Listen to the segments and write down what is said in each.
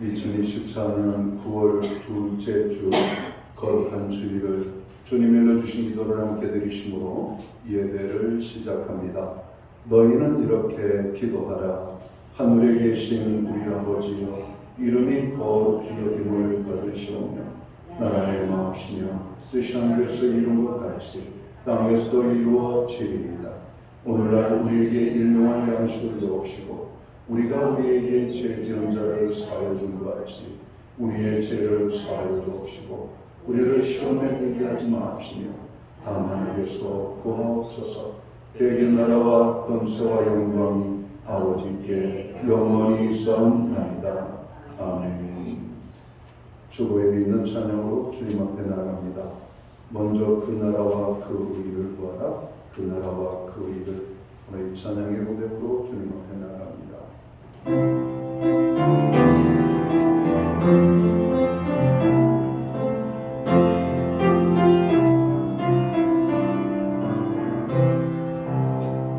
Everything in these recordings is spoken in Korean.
2024년 9월 둘째 주 거룩한 주일을 주님 일러주신 기도를 함께 드리심으로 예배를 시작합니다. 너희는 이렇게 기도하라. 하늘에 계신 우리 아버지여, 이름이 거룩히 여김을 받으시오며 나라의 마옵시며 뜻이 하늘에서 이룬 것 같이 땅에서도 이루어지리이다. 오늘날 우리에게 일용할 양식을 주옵시고 우리가 우리에게 죄 지은 자를 사하여 준 것 같이 우리의 죄를 사하여 주옵시고 우리를 시험에 들게 하지 마옵시며 다만 에게서 구하옵소서. 대개 나라와 권세와 영광이 아버지께 영원히 있사옵나이다. 아멘. 주보에 있는 찬양으로 주님 앞에 나아갑니다. 먼저 그 나라와 그 의를 구하라. 그 나라와 그 의를. 오늘 이 찬양의 고백으로 주님 앞에 나아갑니다.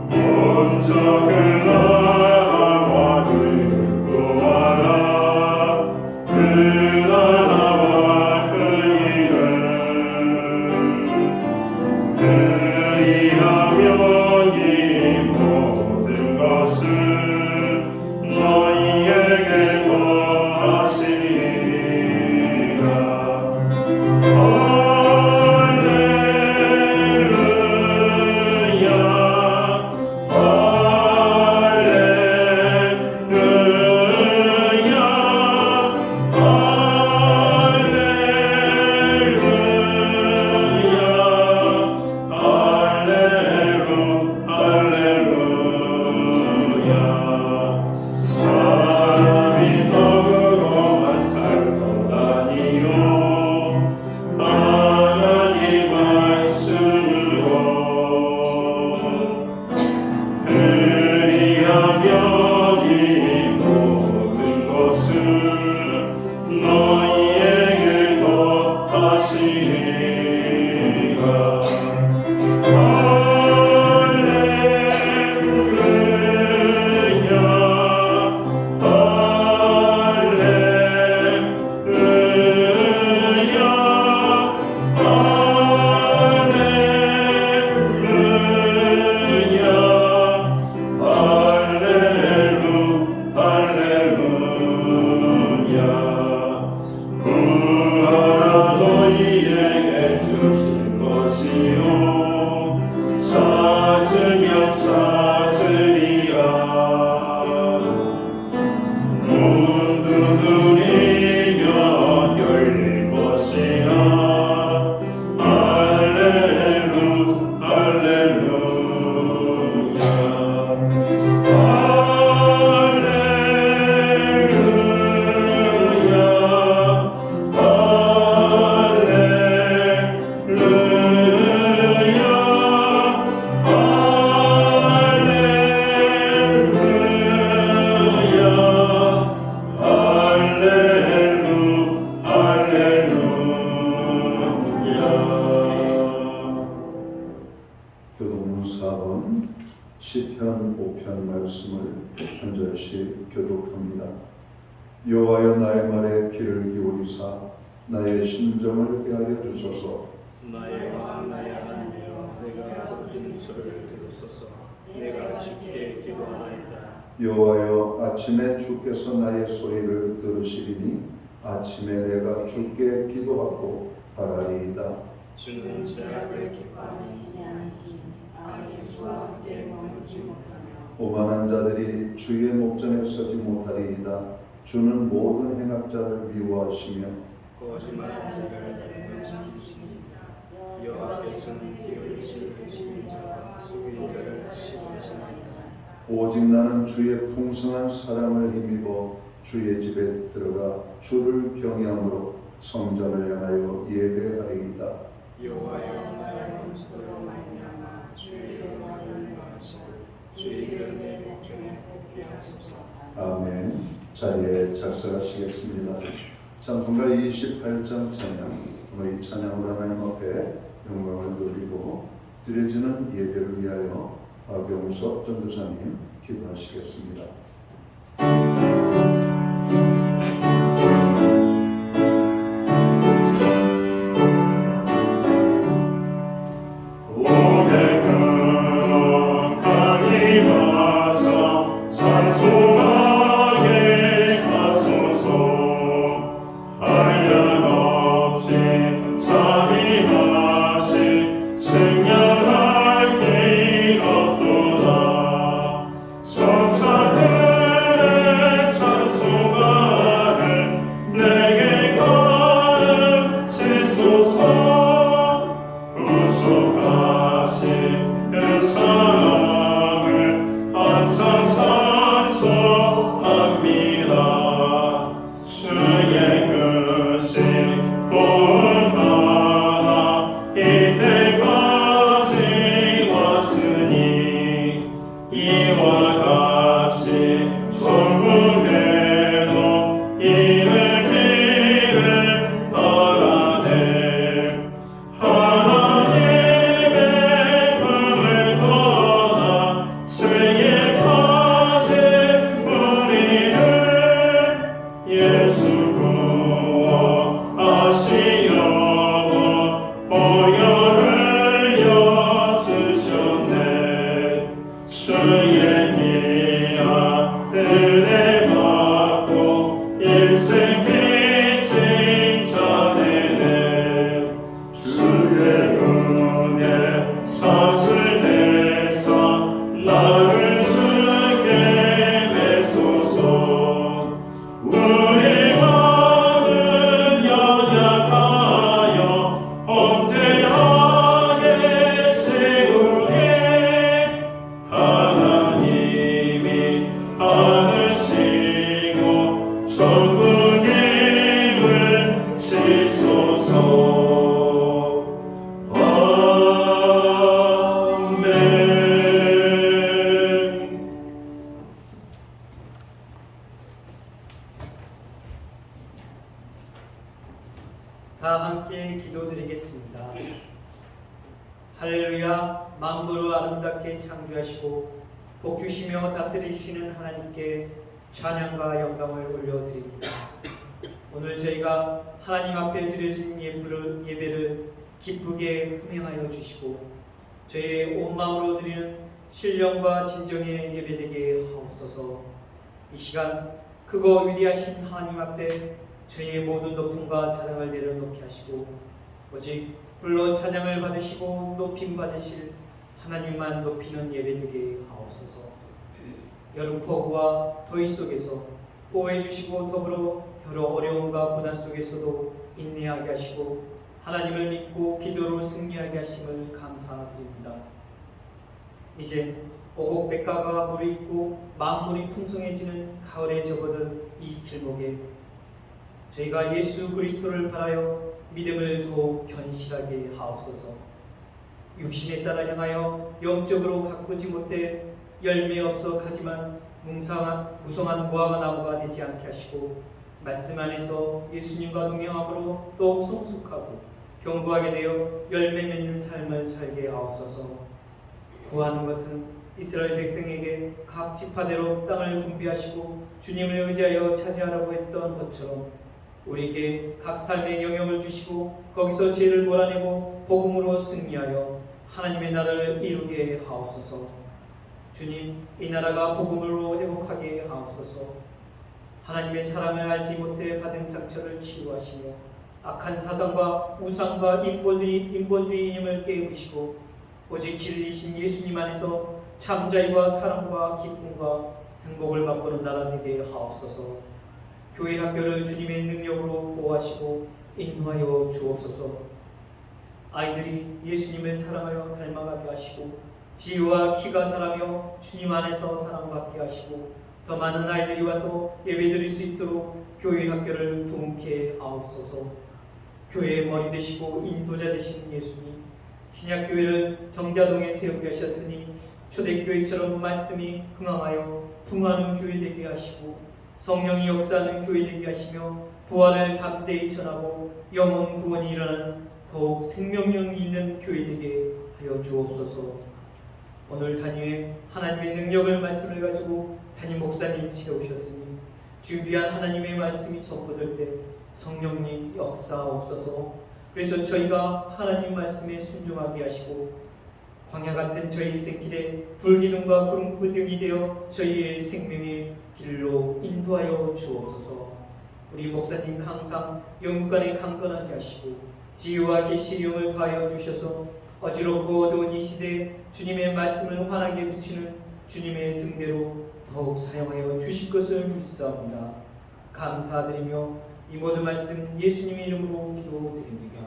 먼저 그 나라와 의를 구하라. 그 나라와 그 의를 그리하면 이 모든 것을 너희에게 더하시리라. 교독문 4번 시편 5편 말씀을 한 절씩 교독합니다. 여호와여 나의 말에 귀를 기울이사 나의 심정을 헤아려 주소서. 나의 왕 나의 하나님이여, 내가 부르짖는 소리를 들으소서. 내가 주께 기도하나이다. 여호와여 아침에 주께서 나의 소리를 들으시리니 아침에 내가 주께 기도하고 바라리이다. 주는 죄악을 기뻐하시니 아니시니 악이 주와 함께 머물지 못하며 오만한 자들이 주의 목전에 서지 못하리이다. 주는 모든 행악자를 미워하시며 거짓말하는 자들을 멸시하시니이다. 여호와께서는 비웃으시는 자와 속이는 자를 싫어하시나이다. 오직 나는 주의 풍성한 사랑을 힘입어 주의 집에 들어가 주를 경외함으로 성전을 향하여 예배하리이다. 여호와여 나의 원수로 말미암아 주의 이름을 인도하시고 주의 이름을 내 목전에 꼽게 하소서. 아멘. 자리에 작성하시겠습니다. 찬송가 28장 찬양. 오늘 이 찬양으로 하나님 앞에 영광을 돌리고 드려지는 예배를 위하여 박영섭 전도사님 기도하시겠습니다. 다 함께 기도드리겠습니다. 할렐루야. 만물을 아름답게 창조하시고 복주시며 다스리시는 하나님께 찬양과 영광을 올려드립니다. 오늘 저희가 하나님 앞에 드려진 예배를 기쁘게 흥행하여 주시고 저희의 온 마음으로 드리는 신령과 진정의 예배되게 하옵소서. 이 시간 크고 위대하신 하나님 앞에 저희의 모든 높음과 찬양을 내려놓게 하시고 오직 불러 찬양을 받으시고 높임 받으실 하나님만 높이는 예배되게 하옵소서. 여름폭우와 더위 속에서 보호해 주시고 더불어 여러 어려움과 고난 속에서도 인내하게 하시고 하나님을 믿고 기도로 승리하게 하심을 감사드립니다. 이제 오곡백과가 물이 있고 만물이 풍성해지는 가을에 접어든 이 길목에 저희가 예수 그리스도를 바라여 믿음을 더욱 견실하게 하옵소서. 육신에 따라 향하여 영적으로 가꾸지 못해 열매 없어 가지만 무성한 무화과 나무가 되지 않게 하시고 말씀 안에서 예수님과 동행함으로 더욱 성숙하고 견고하게 되어 열매 맺는 삶을 살게 하옵소서. 구하는 것은 이스라엘 백성에게 각 지파대로 땅을 분배하시고 주님을 의지하여 차지하라고 했던 것처럼 우리에게 각 삶의 영역을 주시고 거기서 죄를 몰아내고 복음으로 승리하여 하나님의 나라를 이루게 하옵소서. 주님, 이 나라가 복음으로 회복하게 하옵소서. 하나님의 사랑을 알지 못해 받은 상처를 치유하시며 악한 사상과 우상과 인본주의 이념을 깨우시고 오직 진리이신 예수님 안에서 참자유와 사랑과 기쁨과 행복을 바꾸는 나라 되게 하옵소서. 교회 학교를 주님의 능력으로 보호하시고 인도하여 주옵소서. 아이들이 예수님을 사랑하여 닮아가게 하시고 지혜와 키가 자라며 주님 안에서 사랑받게 하시고 더 많은 아이들이 와서 예배드릴 수 있도록 교회 학교를 부흥케 하옵소서. 교회의 머리 되시고 인도자 되신 예수님, 신약교회를 정자동에 세우게 하셨으니 초대교회처럼 말씀이 흥황하여 풍화하는 교회 되게 하시고 성령이 역사하는 교회 되게 하시며 부활을 담대히 전하고 영혼 구원이 일어나는 더욱 생명력 있는 교회 되게 하여 주옵소서. 오늘 단위에 하나님의 능력을 말씀을 가지고 담임 목사님 채우셨으니 주비한 하나님의 말씀이 선포될 때 성령님 역사옵소서. 그래서 저희가 하나님 말씀에 순종하게 하시고 광야 같은 저희 인생길에 불기둥과 구름기둥이 되어 저희의 생명의 길로 인도하여 주옵소서. 우리 목사님 항상 영육간에 강건하게 하시고 지혜와 계시의 영을 더하여 주셔서 어지럽고 어두운 이 시대에 주님의 말씀을 환하게 비치는 주님의 등대로 더욱 사용하여 주실 것을 믿사옵니다. 감사드리며 이 모든 말씀 예수님의 이름으로 기도드립니다.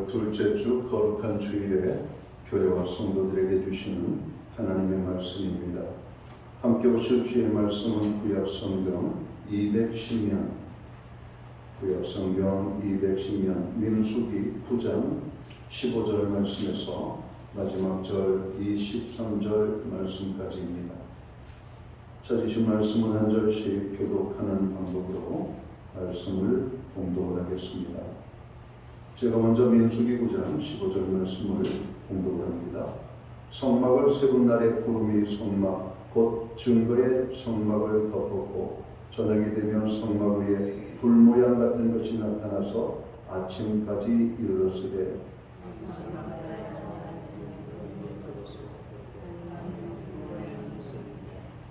둘째 주 거룩한 주일에 교회와 성도들에게 주시는 하나님의 말씀입니다. 함께 보실 주의 말씀은 구약 성경 210면 민수기 9장 15절 말씀에서 마지막 절 23절 말씀까지입니다. 찾으신 말씀은 한 절씩 교독하는 방법으로 말씀을 봉독하겠습니다. 제가 먼저 민수기 9장 15절 말씀을 봉독합니다. 성막을 세운 날에 구름이 성막 곧 증거의 성막을 덮었고 저녁이 되면 성막 위에 불 모양 같은 것이 나타나서 아침까지 이르렀으되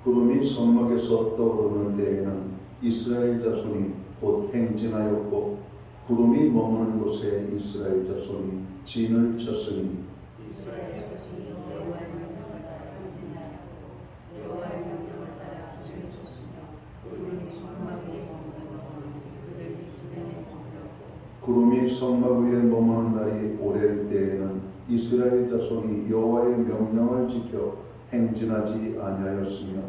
구름이 성막에서 떠오르는 때에는 이스라엘 자손이 곧 행진하였고 구름이 머무는 곳에 이스라엘 자손이 진을 쳤으니 이스라엘 자손이 여호와의 명령을 따라 행진하였고 여호와의 명령을 따라 진을 쳤으며 구름이 성막 위에 머무는 그들이 진에 머물러 구름이 성막 위에 머무는 날이 오래일 때에는 이스라엘 자손이 여호와의 명령을 지켜 행진하지 아니하였으며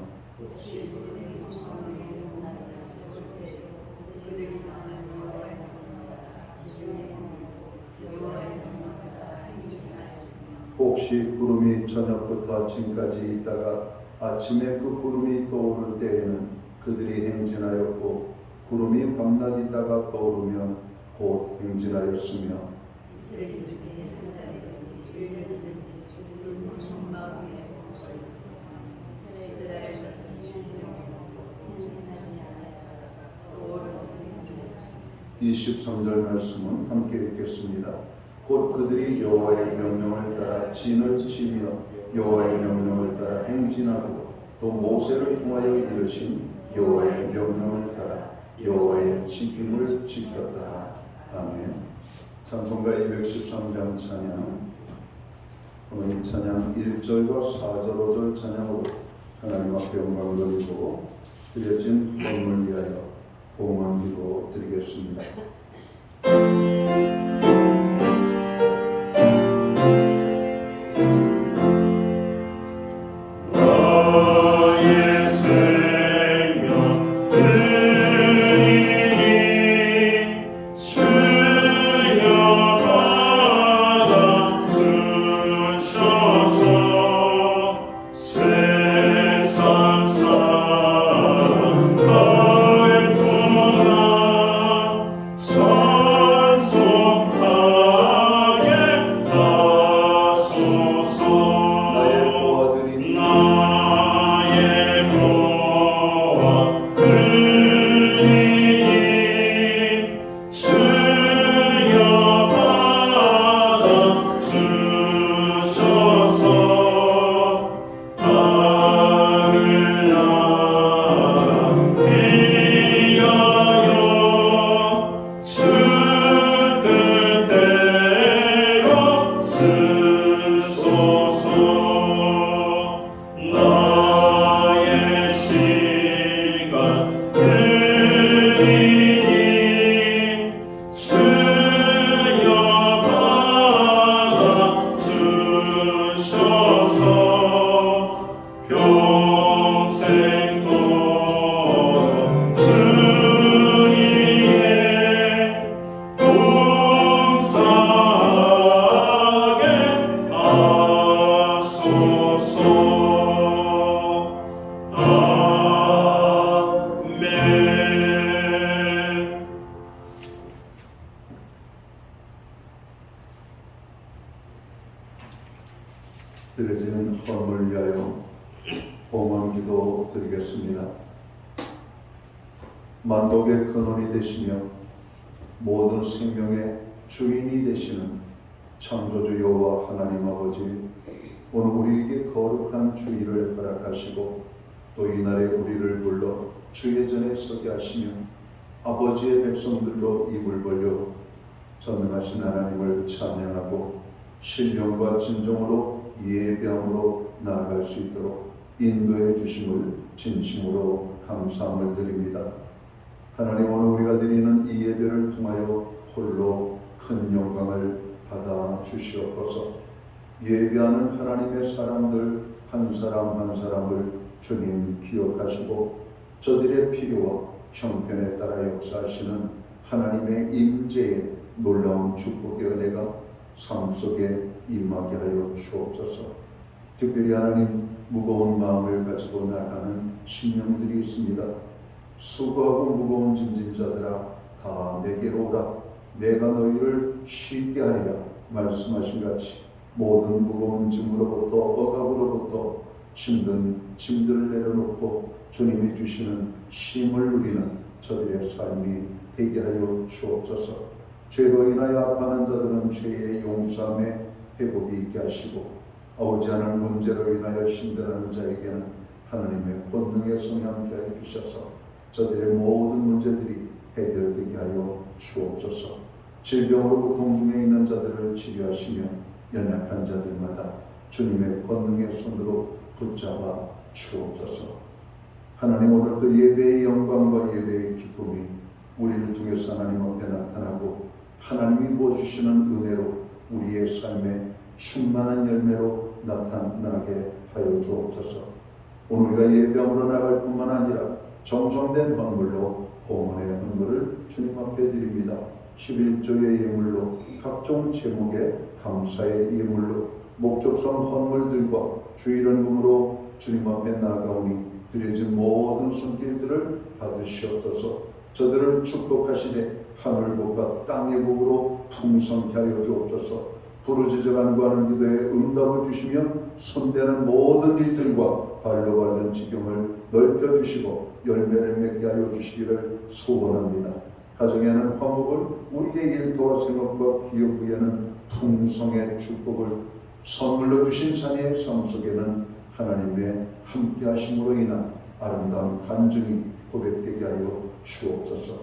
혹시 구름이 저녁부터 아침까지 있다가 아침에 그 구름이 떠오를 때에는 그들이 행진하였고 구름이 밤낮 있다가 떠오르면 곧 행진하였으며 이 23절 말씀은 함께 읽겠습니다. 곧 그들이 여호와의 명령을 따라 진을 치며 여호와의 명령을 따라 행진하고 또 모세를 통하여 이르신 여호와의 명령을 따라 여호와의 지킴을 지켰다. 아멘. 찬송가 213장 찬양. 오늘 이 찬양 1절과 4절 5절 찬양으로 하나님 앞에 영광 돌리고 드려진 헌금을 위하여 봉헌 기도 드리겠습니다. 나의 생명 드리니 주여 받아주셔서 세상 사랑 알도다 찬송하게 하소서. 나의 보아들이 나의 보아들이니 주여 받아주셔서 하늘나라 위하여 주 뜻대로 쓰소서. 나의 시간 드리니 주여 받아주셔서 평생도록 주 위에 봉사하게 하소서. 아멘. 드려지는 헌금을 위하여 봉헌 기도 드리겠습니다. 만복의 근원이 되시며 모든 생명의 주인이 되시는 창조주 여호와 하나님 아버지, 오늘 우리에게 거룩한 주일을 허락하시고 또 이날에 우리를 불러 주의 전에 서게 하시며 아버지의 백성들로 입을 벌려 전능하신 하나님을 찬양하고 신령과 진정으로 예배함으로 나아갈 수 있도록 인도해 주심을 진심으로 감사함을 드립니다. 하나님, 오늘 우리가 드리는 이 예배를 통하여 홀로 큰 영광을 받아 주시옵소서. 예배하는 하나님의 사람들 한 사람 한 사람을 주님 기억하시고 저들의 필요와 형편에 따라 역사하시는 하나님의 임재의 놀라운 축복의 은혜가 삶 속에 임하게 하여 주옵소서. 특별히 하나님, 무거운 마음을 가지고 나가는 심령들이 있습니다. 수고하고 무거운 짐진 자들아 다 내게로 오라. 내가 너희를 쉽게 하리라 말씀하신 같이 모든 무거운 짐으로부터 억압으로부터 힘든 짐들을 내려놓고 주님이 주시는 쉼을 누리는 저들의 삶이 되게 하여 주옵소서. 죄로 인하여 아파하는 자들은 죄의 용서함에 회복이 있게 하시고 아오지 않을 문제로 인하여 힘들어하는 자에게는 하나님의 권능의 성이 함께 하여 주셔서 저들의 모든 문제들이 해결되게 하여 주옵소서. 질병으로 고통 중에 있는 자들을 치료하시며 연약한 자들마다 주님의 권능의 손으로 붙잡아 주옵소서. 하나님, 오늘도 예배의 영광과 예배의 기쁨이 우리를 통해서 하나님 앞에 나타나고 하나님이 부어주시는 은혜로 우리의 삶에 충만한 열매로 나타나게 하여 주옵소서. 오늘 우리가 예배함으로 나갈 뿐만 아니라 정성된 헌물로 봉헌의 헌물을 주님 앞에 드립니다. 11조의 예물로, 각종 제목의 감사의 예물로, 목적성 헌물들과 주일헌금으로 주님 앞에 나아가오니 드려진 모든 손길들을 받으시옵소서. 저들을 축복하시되 하늘복과 땅의 복으로 풍성케 하여 주옵소서. 부르짖어 간구하는 기도에 응답을 주시며 손대는 모든 일들과 발로 밟는 지경을 넓혀주시고 열매를 맺게 하여 주시기를 소원합니다. 가정에는 화목을, 우리의 일터와 생업과 기업부에는 풍성의 축복을, 선물로 주신 자녀의 삶 속에는 하나님의 함께 하심으로 인한 아름다운 간증이 고백되게 하여 주옵소서.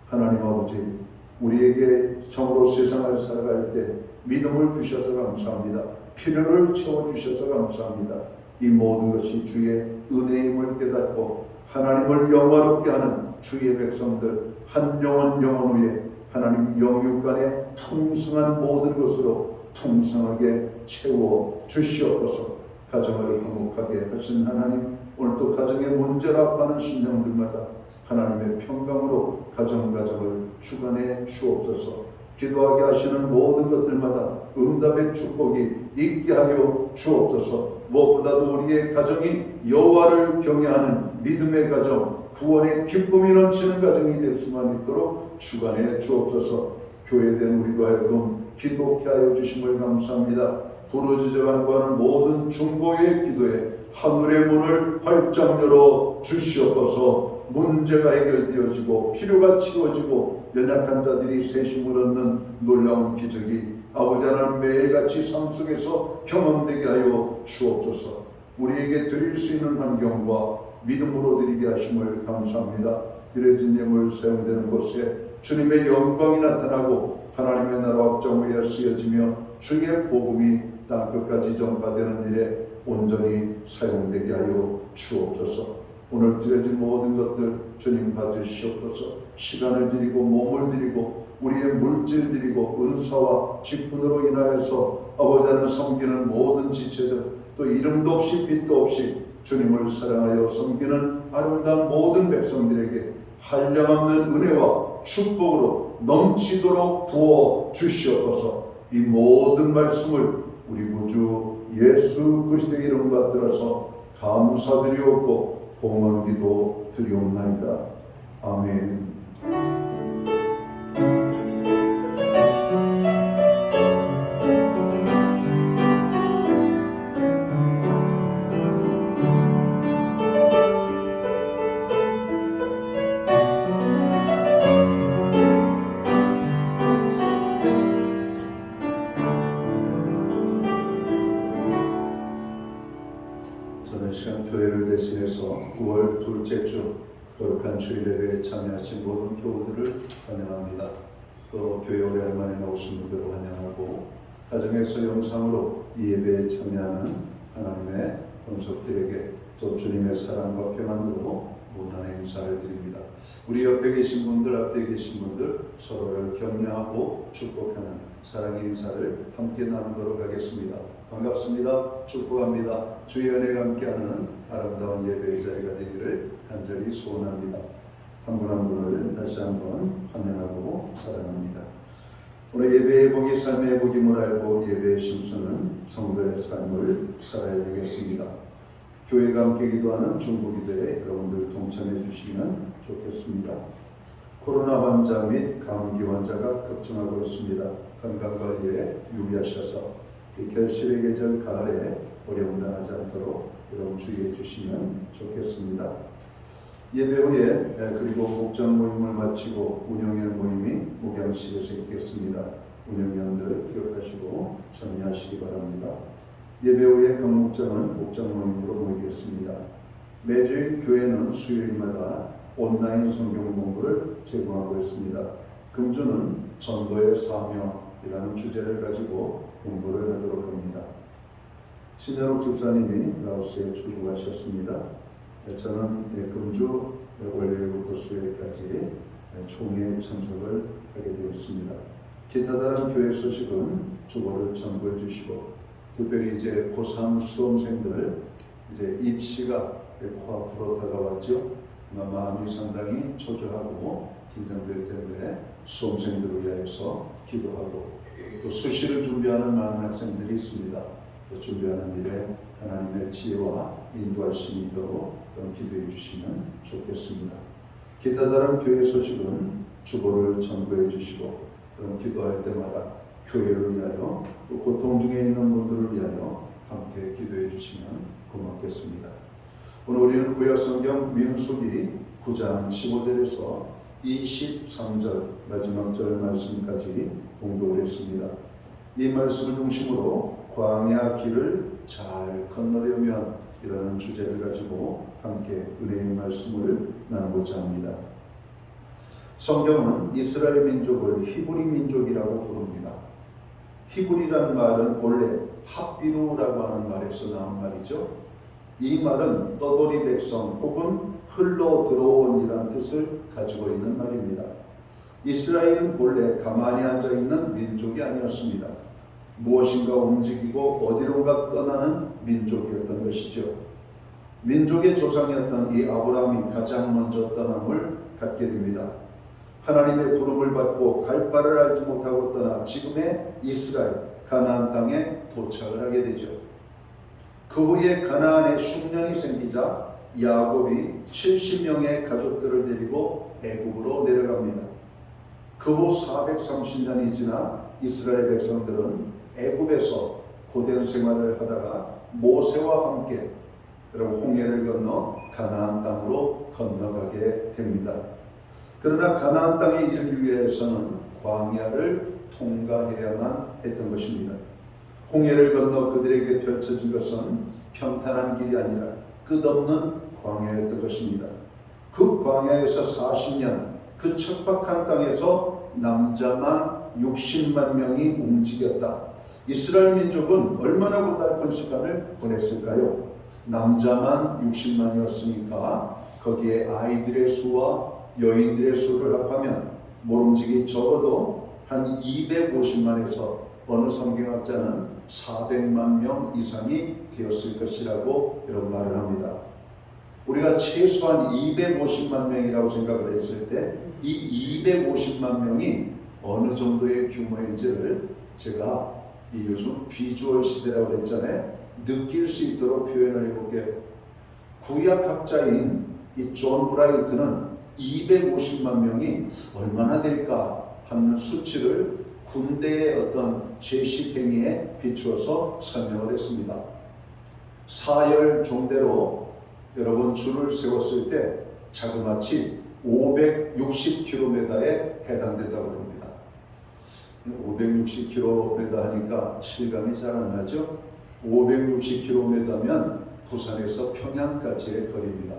하나님 아버지, 우리에게 참으로 세상을 살아갈 때 믿음을 주셔서 감사합니다. 필요를 채워주셔서 감사합니다. 이 모든 것이 주의 은혜임을 깨닫고 하나님을 영화롭게 하는 주의 백성들 한 영혼 영혼 위에 하나님 영육간의 풍성한 모든 것으로 풍성하게 채워 주시옵소서. 가정을 화목하게 하신 하나님, 오늘도 가정의 문제로 아파하는 심령들마다 하나님의 평강으로 가정을 주관해 주옵소서. 기도하게 하시는 모든 것들마다 응답의 축복이 있게 하여 주옵소서. 무엇보다도 우리의 가정이 여호와를 경외하는 믿음의 가정, 구원의 기쁨이 넘치는 가정이 될 수만 있도록 주관해 주옵소서. 교회된 우리로 하여금 기도케 하여 주심을 감사합니다. 부르짖어 간구하는 모든 중보의 기도에 하늘의 문을 활짝 열어 주시옵소서. 문제가 해결되어지고 필요가 채워지고 연약한 자들이 세심을 얻는 놀라운 기적이 아버지 하나님 매일같이 삶 속에서 경험되게 하여 주옵소서. 우리에게 드릴 수 있는 환경과 믿음으로 드리게 하심을 감사합니다. 드려진 예물 사용되는 곳에 주님의 영광이 나타나고 하나님의 나라 확장하여 쓰여지며 주의 복음이 땅끝까지 전파되는 일에 온전히 사용되게 하여 주옵소서. 오늘 드려진 모든 것들 주님 받으시옵소서. 시간을 드리고 몸을 드리고 우리의 물질 드리고 은사와 직분으로 인하여서 아버지 하나님 섬기는 모든 지체들, 또 이름도 없이 빛도 없이 주님을 사랑하여 섬기는 아름다운 모든 백성들에게 한량없는 은혜와 축복으로 넘치도록 부어 주시옵소서. 이 모든 말씀을 우리 구주 예수 그리스도의 이름 받들어서 감사드리옵고 봉헌기도 드리옵나이다. 아멘. 저는 시간 교회를 대신해서 9월 둘째 주 거룩한 주일 예배에 참여하신 모든 교우들을 환영합니다. 또 교회 오래간만에 나오신 분들을 환영하고 가정에서 영상으로 이 예배에 참여하는 하나님의 권속들에게 또 주님의 사랑과 평안으로 무난의 인사를 드립니다. 우리 옆에 계신 분들, 앞에 계신 분들 서로를 격려하고 축복하는 사랑의 인사를 함께 나누도록 하겠습니다. 반갑습니다. 축복합니다. 주의 은혜가 함께하는 아름다운 예배의 자리가 되기를 간절히 소원합니다. 한 분 한 분을 다시 한번 환영하고 사랑합니다. 오늘 예배의 복이 삶의 복임을 알고 예배의 심수는 성도의 삶을 살아야 되겠습니다. 교회가 함께 기도하는 중보기도에 여러분들 동참해 주시면 좋겠습니다. 코로나 환자 및 감기 환자가 급증하고 있습니다. 건강관리에 유의하셔서 이 결실의 계절 가을에 어려움 당하지 않도록 여러분 주의해 주시면 좋겠습니다. 예배 후에 그리고 목장 모임을 마치고 운영회 모임이 목양실에서 있겠습니다. 운영위원들 기억하시고 참여하시기 바랍니다. 예배 후에 각 목장은 목장 모임으로 모이겠습니다. 매주일 교회는 수요일마다 온라인 성경 공부를 제공하고 있습니다. 금주는 전도의 사명이라는 주제를 가지고 공부를 하도록 합니다. 신현욱 집사님이 라오스에 출국하셨습니다. 저는 금주 월요일부터 수요일까지 총회 참석을 하게 되었습니다. 기타 다른 교회 소식은 주보를 참고해 주시고, 특별히 이제 고3 수험생들 이제 입시가 코앞으로 다가왔죠. 마음이 상당히 초조하고 긴장될 텐데 수험생들을 위해서 기도하고, 또 수시를 준비하는 많은 학생들이 있습니다. 또 준비하는 일에 하나님의 지혜와 인도하심이 있도록 기도해 주시면 좋겠습니다. 기타 다른 교회 소식은 주보를 참고해 주시고, 그럼 기도할 때마다 교회를 위하여 또 고통 중에 있는 분들을 위하여 함께 기도해 주시면 고맙겠습니다. 오늘 우리는 구약성경 민수기 9장 15절에서 23절 마지막 절 말씀까지 공독을 했습니다. 이 말씀을 중심으로 광야 길을 잘 건너려면 이라는 주제를 가지고 함께 은혜의 말씀을 나누고자 합니다. 성경은 이스라엘 민족을 히브리 민족이라고 부릅니다. 히브리라는 말은 본래 합비루라고 하는 말에서 나온 말이죠. 이 말은 떠돌이 백성 혹은 흘러 들어온이라는 뜻을 가지고 있는 말입니다. 이스라엘은 본래 가만히 앉아있는 민족이 아니었습니다. 무엇인가 움직이고 어디론가 떠나는 민족이었던 것이죠. 민족의 조상이었던 이 아브라함이 가장 먼저 떠남을 갖게 됩니다. 하나님의 부름을 받고 갈 바를 알지 못하고 떠나 지금의 이스라엘 가나안 땅에 도착을 하게 되죠. 그 후에 가나안에 흉년이 생기자 야곱이 70명의 가족들을 데리고 애굽으로 내려갑니다. 그 후 430년이 지나 이스라엘 백성들은 애굽에서 고된 생활을 하다가 모세와 함께 홍해를 건너 가나안 땅으로 건너가게 됩니다. 그러나 가나안 땅에 이르기 위해서는 광야를 통과해야만 했던 것입니다. 홍해를 건너 그들에게 펼쳐진 것은 평탄한 길이 아니라 끝없는 광야였던 것입니다. 그 광야에서 40년, 그 척박한 땅에서 남자만 60만 명이 움직였다. 이스라엘 민족은 얼마나 고달픈 시간을 보냈을까요? 남자만 60만이었으니까 거기에 아이들의 수와 여인들의 수를 합하면 모름지기 적어도 한 250만에서 어느 성경학자는 400만 명 이상이 되었을 것이라고 이런 말을 합니다. 우리가 최소한 250만 명이라고 생각을 했을 때 이 250만 명이 어느 정도의 규모인지를 제가 이 요즘 비주얼 시대라고 했잖아요. 느낄 수 있도록 표현을 해볼게요. 구약학자인 이 존 브라이트는 250만 명이 얼마나 될까 하는 수치를 군대의 어떤 제식행위에 비추어서 설명을 했습니다. 사열 종대로 여러분 줄을 세웠을 때 자그마치 560km에 해당된다고 합니다. 560km 하니까 실감이 잘 안 나죠? 560km면 부산에서 평양까지의 거리입니다.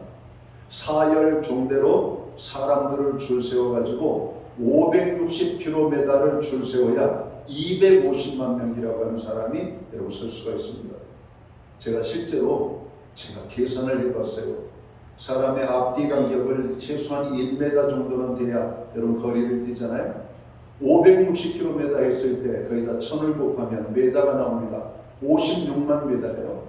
사열 종대로 사람들을 줄 세워가지고 560km를 줄 세워야 250만 명이라고 하는 사람이 여러분 설 수가 있습니다. 제가 실제로 계산을 해봤어요. 사람의 앞뒤 간격을 최소한 1m 정도는 돼야 여러분 거리를 뛰잖아요. 560km 했을 때 거기다 1000을 곱하면 메다가 나옵니다. 56만 메다예요.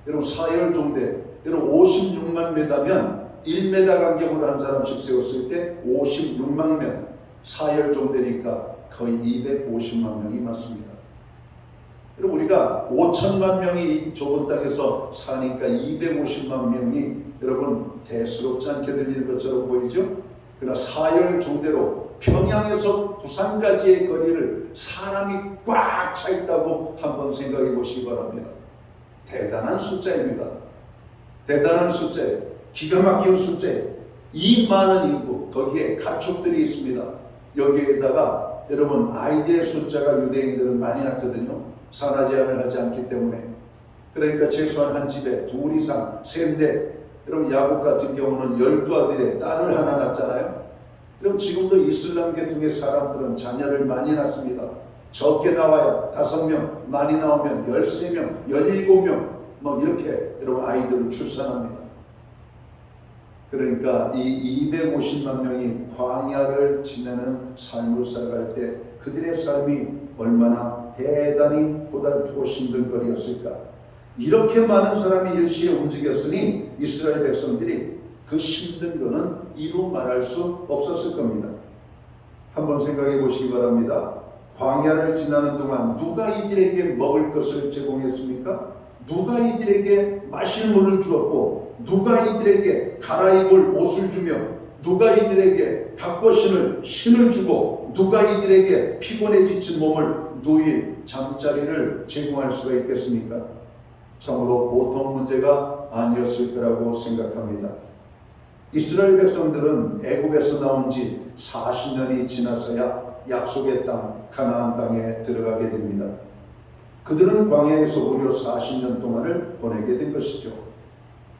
여러분 사열 종대, 여러분 56만 메다면 1m 간격으로 한 사람씩 세웠을 때 56만 명, 사열 종대니까 거의 250만 명이 맞습니다. 여러분 우리가 5천만 명이 이 좁은 땅에서 사니까 250만 명이 여러분 대수롭지 않게 들리는 것처럼 보이죠? 그러나 사열 종대로 평양에서 부산까지의 거리를 사람이 꽉 차 있다고 한번 생각해 보시기 바랍니다. 대단한 숫자입니다. 대단한 숫자예요. 기가 막힌 숫자예요. 이 많은 인구, 거기에 가축들이 있습니다. 여기에다가 여러분 아이들의 숫자가 유대인들은 많이 낳거든요. 산하 제한을 하지 않기 때문에. 그러니까 최소한 한 집에 2 이상, 3대. 여러분 야곱 같은 경우는 12아들에 딸을 하나 낳잖아요. 그럼 지금도 이슬람 계통의 사람들은 자녀를 많이 낳습니다. 적게 나와야 5명, 많이 나오면 13명, 17명 뭐 이렇게 여러분 아이들을 출산합니다. 그러니까 이 250만 명이 광야를 지내는 삶을 살아갈 때 그들의 삶이 얼마나 대단히 고달프고 힘든 거리였을까. 이렇게 많은 사람이 일시에 움직였으니 이스라엘 백성들이 그 힘든 거는 이루 말할 수 없었을 겁니다. 한번 생각해 보시기 바랍니다. 광야를 지나는 동안 누가 이들에게 먹을 것을 제공했습니까? 누가 이들에게 마실 물을 주었고, 누가 이들에게 갈아입을 옷을 주며, 누가 이들에게 바꿔 신을 신을 주고, 누가 이들에게 피곤해 지친 몸을 누일 잠자리를 제공할 수가 있겠습니까? 참으로 보통 문제가 아니었을 거라고 생각합니다. 이스라엘 백성들은 애굽에서 나온 지 40년이 지나서야 약속의 땅 가나안 땅에 들어가게 됩니다. 그들은 광야에서 무려 40년 동안을 보내게 된 것이죠.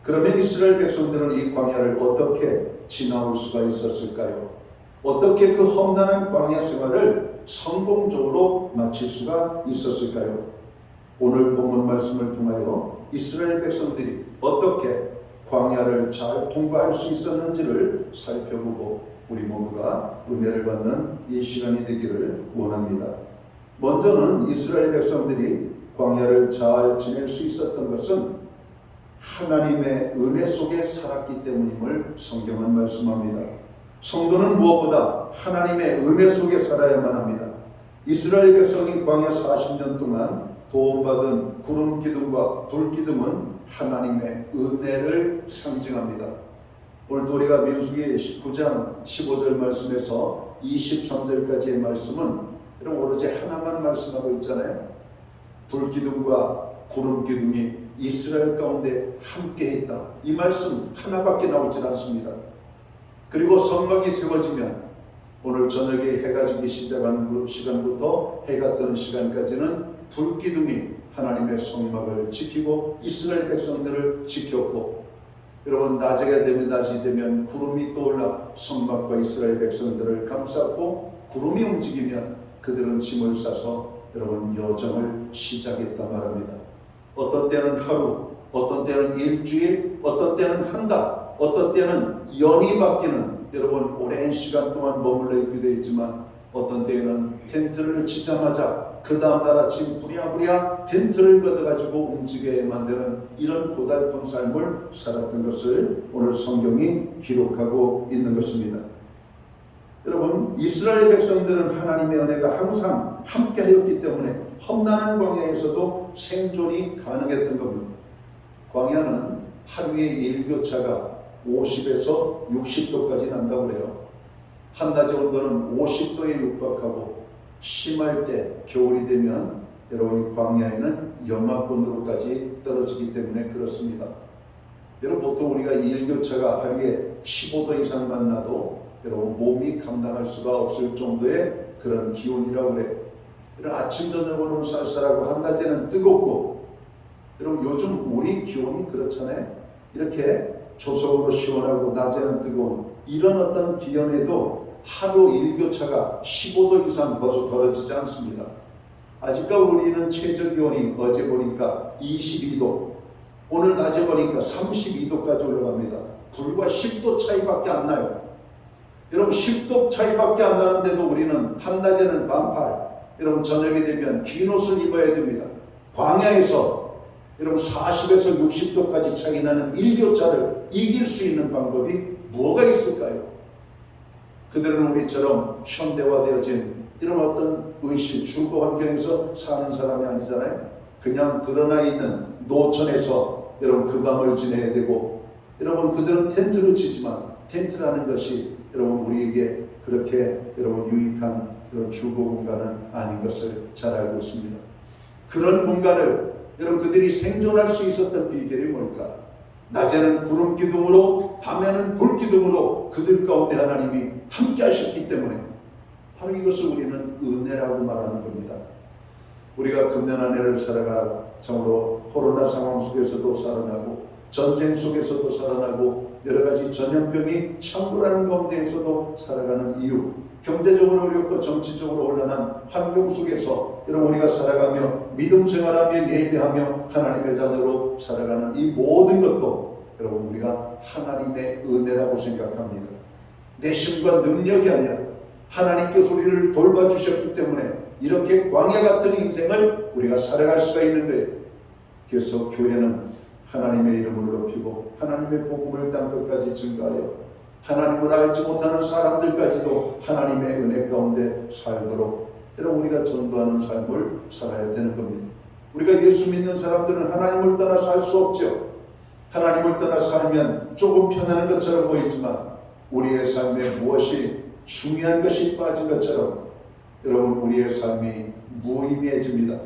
그러면 이스라엘 백성들은 이 광야를 어떻게 지나올 수가 있었을까요? 어떻게 그 험난한 광야 생활을 성공적으로 마칠 수가 있었을까요? 오늘 본문 말씀을 통하여 이스라엘 백성들이 어떻게 광야를 잘 통과할 수 있었는지를 살펴보고 우리 모두가 은혜를 받는 이 시간이 되기를 원합니다. 먼저는 이스라엘 백성들이 광야를 잘 지낼 수 있었던 것은 하나님의 은혜 속에 살았기 때문임을 성경은 말씀합니다. 성도는 무엇보다 하나님의 은혜 속에 살아야만 합니다. 이스라엘 백성이 광야 40년 동안 도움받은 구름 기둥과 불 기둥은 하나님의 은혜를 상징합니다. 오늘도 우리가 민수기 19장 15절 말씀에서 23절까지의 말씀은 이런 오로지 하나만 말씀하고 있잖아요. 불 기둥과 구름 기둥이 이스라엘 가운데 함께 있다. 이 말씀 하나밖에 나오질 않습니다. 그리고 성막이 세워지면 오늘 저녁에 해가 지기 시작하는 시간부터 해가 뜨는 시간까지는 불기둥이 하나님의 성막을 지키고 이스라엘 백성들을 지켰고, 여러분 낮이 되면 구름이 떠올라 성막과 이스라엘 백성들을 감쌌고, 구름이 움직이면 그들은 짐을 싸서 여러분 여정을 시작했다 말합니다. 어떤 때는 하루, 어떤 때는 일주일, 어떤 때는 한 달, 어떤 때는 연이 바뀌는 여러분 오랜 시간 동안 머물러 있게 되어 있지만, 어떤 때에는 텐트를 치자마자 그 다음날 아침 부랴부랴 텐트를 걷어가지고 움직여야만 되는 이런 고달픈 삶을 살았던 것을 오늘 성경이 기록하고 있는 것입니다. 여러분, 이스라엘 백성들은 하나님의 은혜가 항상 함께하였기 때문에 험난한 광야에서도 생존이 가능했던 겁니다. 광야는 하루에 일교차가 50에서 60도까지 난다고 그래요. 한낮의 온도는 50도에 육박하고, 심할 때 겨울이 되면 여러분 광야에는 영하권으로까지 떨어지기 때문에 그렇습니다. 여러분 보통 우리가 일교차가 하루에 15도 이상만 나도 여러분 몸이 감당할 수가 없을 정도의 그런 기온이라고 그래요. 여러분 아침 저녁으로는 쌀쌀하고 한낮에는 뜨겁고, 여러분 요즘 우리 기온이 그렇잖아요. 이렇게 조석으로 시원하고 낮에는 뜨거운 이런 어떤 기온에도 하루 일교차가 15도 이상 벌어지지 않습니다. 아직까지 우리는 최저 기온이 어제 보니까 22도, 오늘 낮에 보니까 32도까지 올라갑니다. 불과 10도 차이밖에 안 나요. 여러분 10도 차이밖에 안 나는데도 우리는 한낮에는 반팔, 여러분 저녁이 되면 긴 옷을 입어야 됩니다. 광야에서 여러분 40에서 60도까지 차이 나는 일교차를 이길 수 있는 방법이 뭐가 있을까요? 그들은 우리처럼 현대화되어진 이런 어떤 의식, 주거 환경에서 사는 사람이 아니잖아요. 그냥 드러나 있는 노천에서 여러분 그 밤을 지내야 되고, 여러분 그들은 텐트를 치지만 텐트라는 것이 여러분 우리에게 그렇게 여러분 유익한 그런 주거 공간은 아닌 것을 잘 알고 있습니다. 그런 공간을 여러분 그들이 생존할 수 있었던 비결이 뭘까? 낮에는 구름 기둥으로, 밤에는 불 기둥으로 그들 가운데 하나님이 함께 하셨기 때문에 바로 이것을 우리는 은혜라고 말하는 겁니다. 우리가 금년 한 해를 살아가 참으로 코로나 상황 속에서도 살아나고, 전쟁 속에서도 살아나고, 여러 가지 전염병이 창궐하는 가운데에서도 살아가는 이유, 경제적으로 어렵고 정치적으로 혼란한 환경 속에서 여러분 우리가 살아가며 믿음 생활하며 예배하며 하나님의 자녀로 살아가는 이 모든 것도 여러분 우리가 하나님의 은혜라고 생각합니다. 내 힘과 능력이 아니라 하나님께서 우리를 돌봐주셨기 때문에 이렇게 광야 같은 인생을 우리가 살아갈 수가 있는 거예요. 그래서 교회는 하나님의 이름을 높이고 하나님의 복음을 땅 끝까지 증가하여 하나님을 알지 못하는 사람들까지도 하나님의 은혜 가운데 살도록 여러분 우리가 전도하는 삶을 살아야 되는 겁니다. 우리가 예수 믿는 사람들은 하나님을 떠나 살 수 없죠. 하나님을 떠나 살면 조금 편안한 것처럼 보이지만 우리의 삶에 무엇이 중요한 것이 빠진 것처럼 여러분 우리의 삶이 무의미해집니다.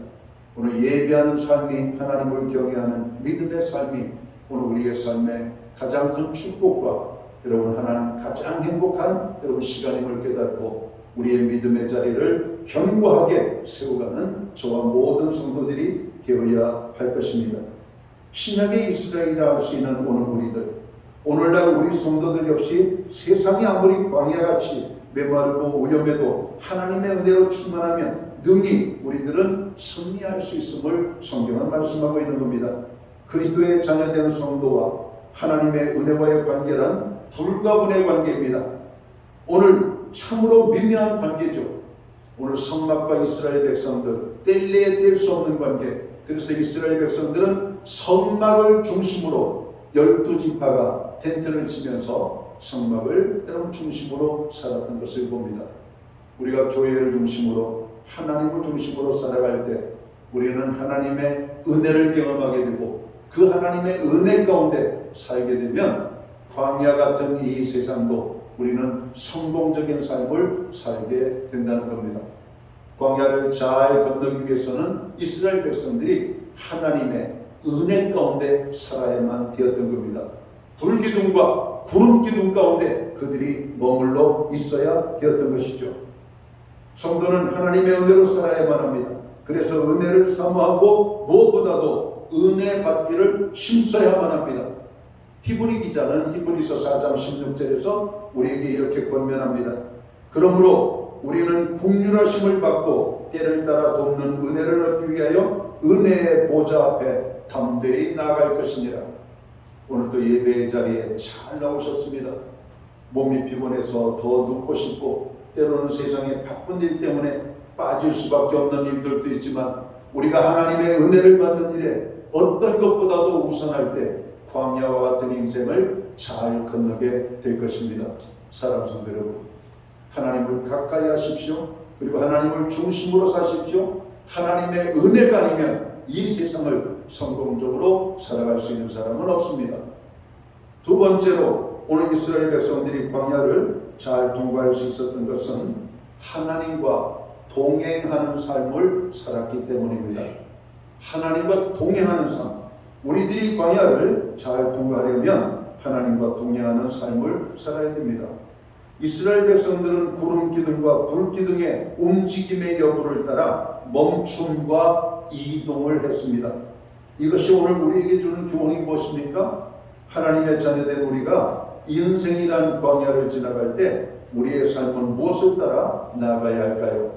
오늘 예배하는 삶이 하나님을 경외하는 믿음의 삶이 오늘 우리의 삶의 가장 큰 축복과 여러분 하나님 가장 행복한 여러분 시간임을 깨닫고 우리의 믿음의 자리를 견고하게 세워가는 저와 모든 성도들이 되어야 할 것입니다. 신약의 이스라엘이라 할 수 있는 오늘 우리들, 오늘날 우리 성도들 역시 세상이 아무리 광야같이 메마르고 위험해도 하나님의 은혜로 충만하면 능히 우리들은 승리할 수 있음을 성경은 말씀하고 있는 겁니다. 그리스도의 자녀된 성도와 하나님의 은혜와의 관계란 불가분의 관계입니다. 오늘 참으로 미묘한 관계죠. 오늘 성막과 이스라엘 백성들 뗄래야 뗄 수 없는 관계. 그래서 이스라엘 백성들은 성막을 중심으로 12지파가 텐트를 치면서 성막을 여러분 중심으로 살았던 것을 봅니다. 우리가 교회를 중심으로 하나님을 중심으로 살아갈 때 우리는 하나님의 은혜를 경험하게 되고 그 하나님의 은혜 가운데 살게 되면 광야 같은 이 세상도 우리는 성공적인 삶을 살게 된다는 겁니다. 광야를 잘 건너기 위해서는 이스라엘 백성들이 하나님의 은혜 가운데 살아야만 되었던 겁니다. 불기둥과 구름기둥 가운데 그들이 머물러 있어야 되었던 것이죠. 성도는 하나님의 은혜로 살아야만 합니다. 그래서 은혜를 사모하고 무엇보다도 은혜 받기를 힘써야만 합니다. 히브리 기자는 히브리서 4장 16절에서 우리에게 이렇게 권면합니다. 그러므로 우리는 긍휼하심을 받고 때를 따라 돕는 은혜를 얻기 위하여 은혜의 보좌 앞에 담대히 나아갈 것이니라. 오늘도 예배의 자리에 잘 나오셨습니다. 몸이 피곤해서 더 눕고 싶고 때로는 세상의 바쁜 일 때문에 빠질 수밖에 없는 일들도 있지만 우리가 하나님의 은혜를 받는 일에 어떤 것보다도 우선할 때 광야와 같은 인생을 잘 건너게 될 것입니다. 사랑 성도 여러분, 하나님을 가까이 하십시오. 그리고 하나님을 중심으로 사십시오. 하나님의 은혜가 아니면 이 세상을 성공적으로 살아갈 수 있는 사람은 없습니다. 두 번째로 오늘 이스라엘 백성들이 광야를 잘 통과할 수 있었던 것은 하나님과 동행하는 삶을 살았기 때문입니다. 하나님과 동행하는 삶. 우리들이 광야를 잘 통과하려면 하나님과 동행하는 삶을 살아야 됩니다. 이스라엘 백성들은 구름 기둥과 불 기둥의 움직임의 여부를 따라 멈춤과 이동을 했습니다. 이것이 오늘 우리에게 주는 교훈이 무엇입니까? 하나님의 자녀된 우리가 인생이란 광야를 지나갈 때 우리의 삶은 무엇을 따라 나아가야 할까요?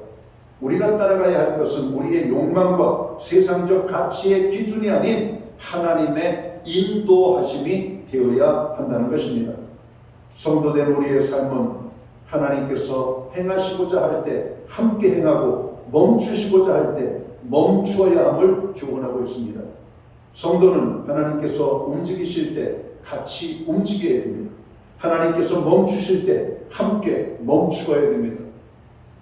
우리가 따라가야 할 것은 우리의 욕망과 세상적 가치의 기준이 아닌 하나님의 인도하심이 되어야 한다는 것입니다. 성도된 우리의 삶은 하나님께서 행하시고자 할 때 함께 행하고 멈추시고자 할 때 멈추어야 함을 교훈하고 있습니다. 성도는 하나님께서 움직이실 때 같이 움직여야 됩니다. 하나님께서 멈추실 때 함께 멈추어야 됩니다.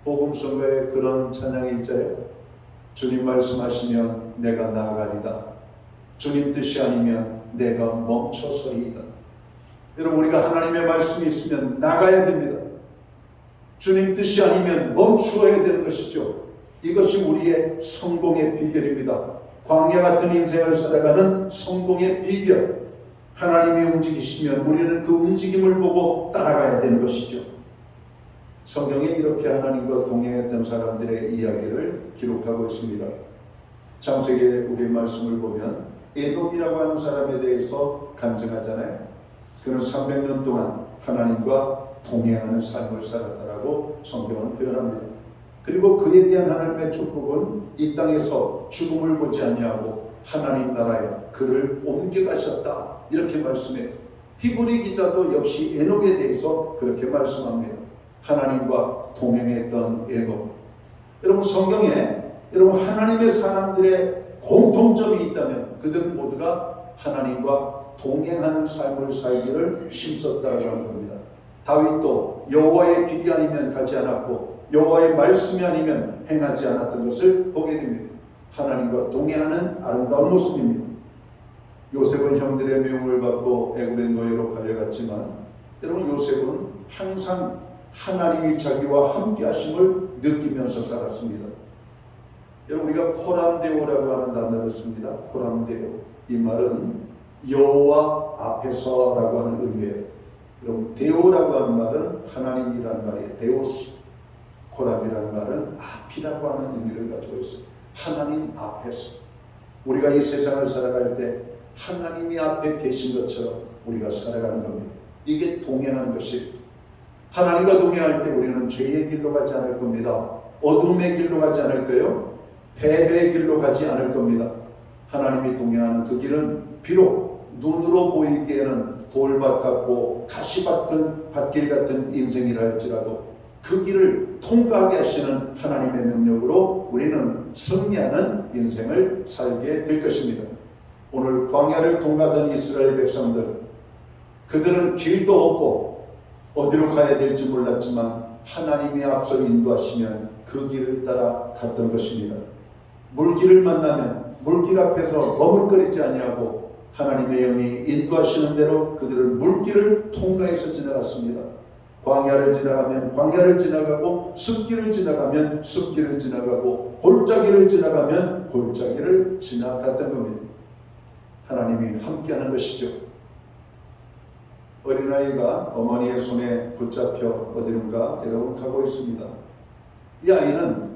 복음성가의 그런 찬양일자에 주님 말씀하시면 내가 나아가리다. 주님 뜻이 아니면 내가 멈춰서리이다. 여러분, 우리가 하나님의 말씀이 있으면 나가야 됩니다. 주님 뜻이 아니면 멈추어야 되는 것이죠. 이것이 우리의 성공의 비결입니다. 광야 같은 인생을 살아가는 성공의 비결. 하나님이 움직이시면 우리는 그 움직임을 보고 따라가야 되는 것이죠. 성경에 이렇게 하나님과 동행했던 사람들의 이야기를 기록하고 있습니다. 창세기에 우리 말씀을 보면 에녹이라고 하는 사람에 대해서 간증하잖아요. 그는 300년 동안 하나님과 동행하는 삶을 살았다라고 성경은 표현합니다. 그리고 그에 대한 하나님의 축복은 이 땅에서 죽음을 보지 아니하고 하나님 나라에 그를 옮겨가셨다. 이렇게 말씀해요. 히브리 기자도 역시 에녹에 대해서 그렇게 말씀합니다. 하나님과 동행했던 에녹. 여러분 성경에 여러분 하나님의 사람들의 공통점이 있다면 그들은 모두가 하나님과 동행하는 삶을 살기를 힘썼다고 하는 겁니다. 다윗도 여호와의 길이 아니면 가지 않았고 여호와의 말씀이 아니면 행하지 않았던 것을 보게 됩니다. 하나님과 동행하는 아름다운 모습입니다. 요셉은 형들의 미움을 받고 애굽의 노예로 팔려갔지만 여러분 요셉은 항상 하나님이 자기와 함께 하심을 느끼면서 살았습니다. 여러분 우리가 코람데오라고 하는 단어를 씁니다. 코람데오. 이 말은 여호와 앞에서라고 하는 의미예요. 여러분 데오라고 하는 말은 하나님이라는 말이에요. 데오스. 코람이라는 말은 앞이라고 하는 의미를 가지고 있어요. 하나님 앞에서. 우리가 이 세상을 살아갈 때 하나님이 앞에 계신 것처럼 우리가 살아가는 겁니다. 이게 동행하는 것이. 하나님과 동행할 때 우리는 죄의 길로 가지 않을 겁니다. 어둠의 길로 가지 않을 거예요. 패배의 길로 가지 않을 겁니다. 하나님이 동행하는 그 길은 비록 눈으로 보이기에는 돌밭 같고 가시밭 같은 밭길 같은 인생이라 할지라도 그 길을 통과하게 하시는 하나님의 능력으로 우리는 승리하는 인생을 살게 될 것입니다. 오늘 광야를 통과하던 이스라엘 백성들, 그들은 길도 없고 어디로 가야 될지 몰랐지만 하나님이 앞서 인도하시면 그 길을 따라 갔던 것입니다. 물길을 만나면 물길 앞에서 머물거리지 아니하고 하나님의 영이 인도하시는 대로 그들은 물길을 통과해서 지나갔습니다. 광야를 지나가면 광야를 지나가고 습길을 지나가면 습길을 지나가고 골짜기를 지나가면 골짜기를 지나갔던 겁니다. 하나님이 함께하는 것이죠. 어린아이가 어머니의 손에 붙잡혀 어디론가 여러분 가고 있습니다. 이 아이는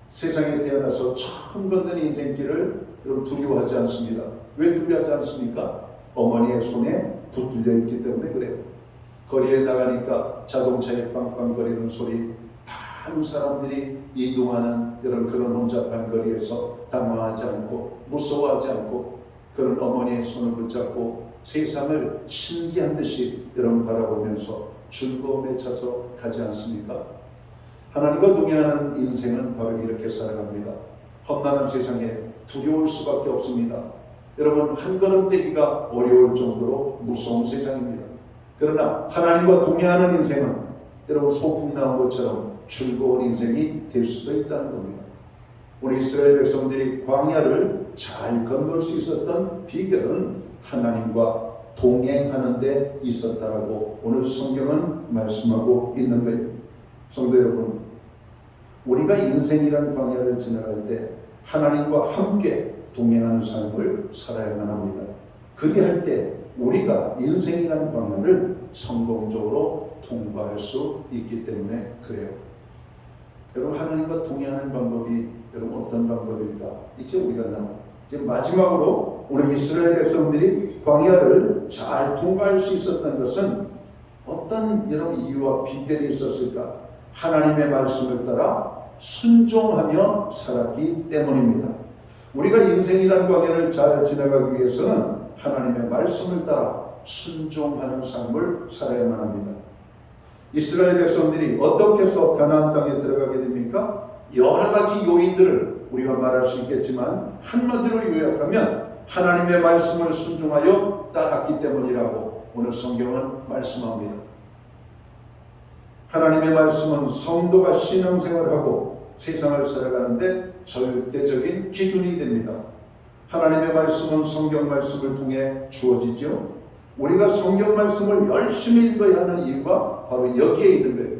세상에 태어나서 처음 걷는 인생길을 여러분 두려워하지 않습니다. 왜 두려워하지 않습니까? 어머니의 손에 붙들려 있기 때문에 그래요. 거리에 나가니까 자동차에 빵빵거리는 소리, 많은 사람들이 이동하는 이런 그런 혼잡한 거리에서 당황하지 않고 무서워하지 않고 그런 어머니의 손을 붙잡고 세상을 신기한 듯이 여러분 바라보면서 즐거움에 차서 가지 않습니까? 하나님과 동행하는 인생은 바로 이렇게 살아갑니다. 험난한 세상에 두려울 수밖에 없습니다. 여러분 한 걸음 떼기가 어려울 정도로 무서운 세상입니다. 그러나 하나님과 동행하는 인생은 여러분 소풍 나온 것처럼 즐거운 인생이 될 수도 있다는 겁니다. 우리 이스라엘 백성들이 광야를 잘 건널 수 있었던 비결은 하나님과 동행하는 데 있었다라고 오늘 성경은 말씀하고 있는 거예요. 성도 여러분, 우리가 인생이라는 광야를 지나갈 때 하나님과 함께 동행하는 삶을 살아야만 합니다. 그리할 때 우리가 인생이라는 광야를 성공적으로 통과할 수 있기 때문에 그래요. 여러분 하나님과 동행하는 방법이 여러분 어떤 방법일까? 이제 우리가 이제 마지막으로 우리 이스라엘 백성들이 광야를 잘 통과할 수 있었던 것은 어떤 여러분 이유와 비결이 있었을까? 하나님의 말씀을 따라 순종하며 살았기 때문입니다. 우리가 인생이라는 광야를 잘 지나가기 위해서는 하나님의 말씀을 따라 순종하는 삶을 살아야만 합니다. 이스라엘 백성들이 어떻게 해서 가나안 땅에 들어가게 됩니까? 여러 가지 요인들을 우리가 말할 수 있겠지만 한마디로 요약하면 하나님의 말씀을 순종하여 따랐기 때문이라고 오늘 성경은 말씀합니다. 하나님의 말씀은 성도가 신앙생활하고 세상을 살아가는데 절대적인 기준이 됩니다. 하나님의 말씀은 성경 말씀을 통해 주어지죠. 우리가 성경 말씀을 열심히 읽어야 하는 이유가 바로 여기에 있는 거예요.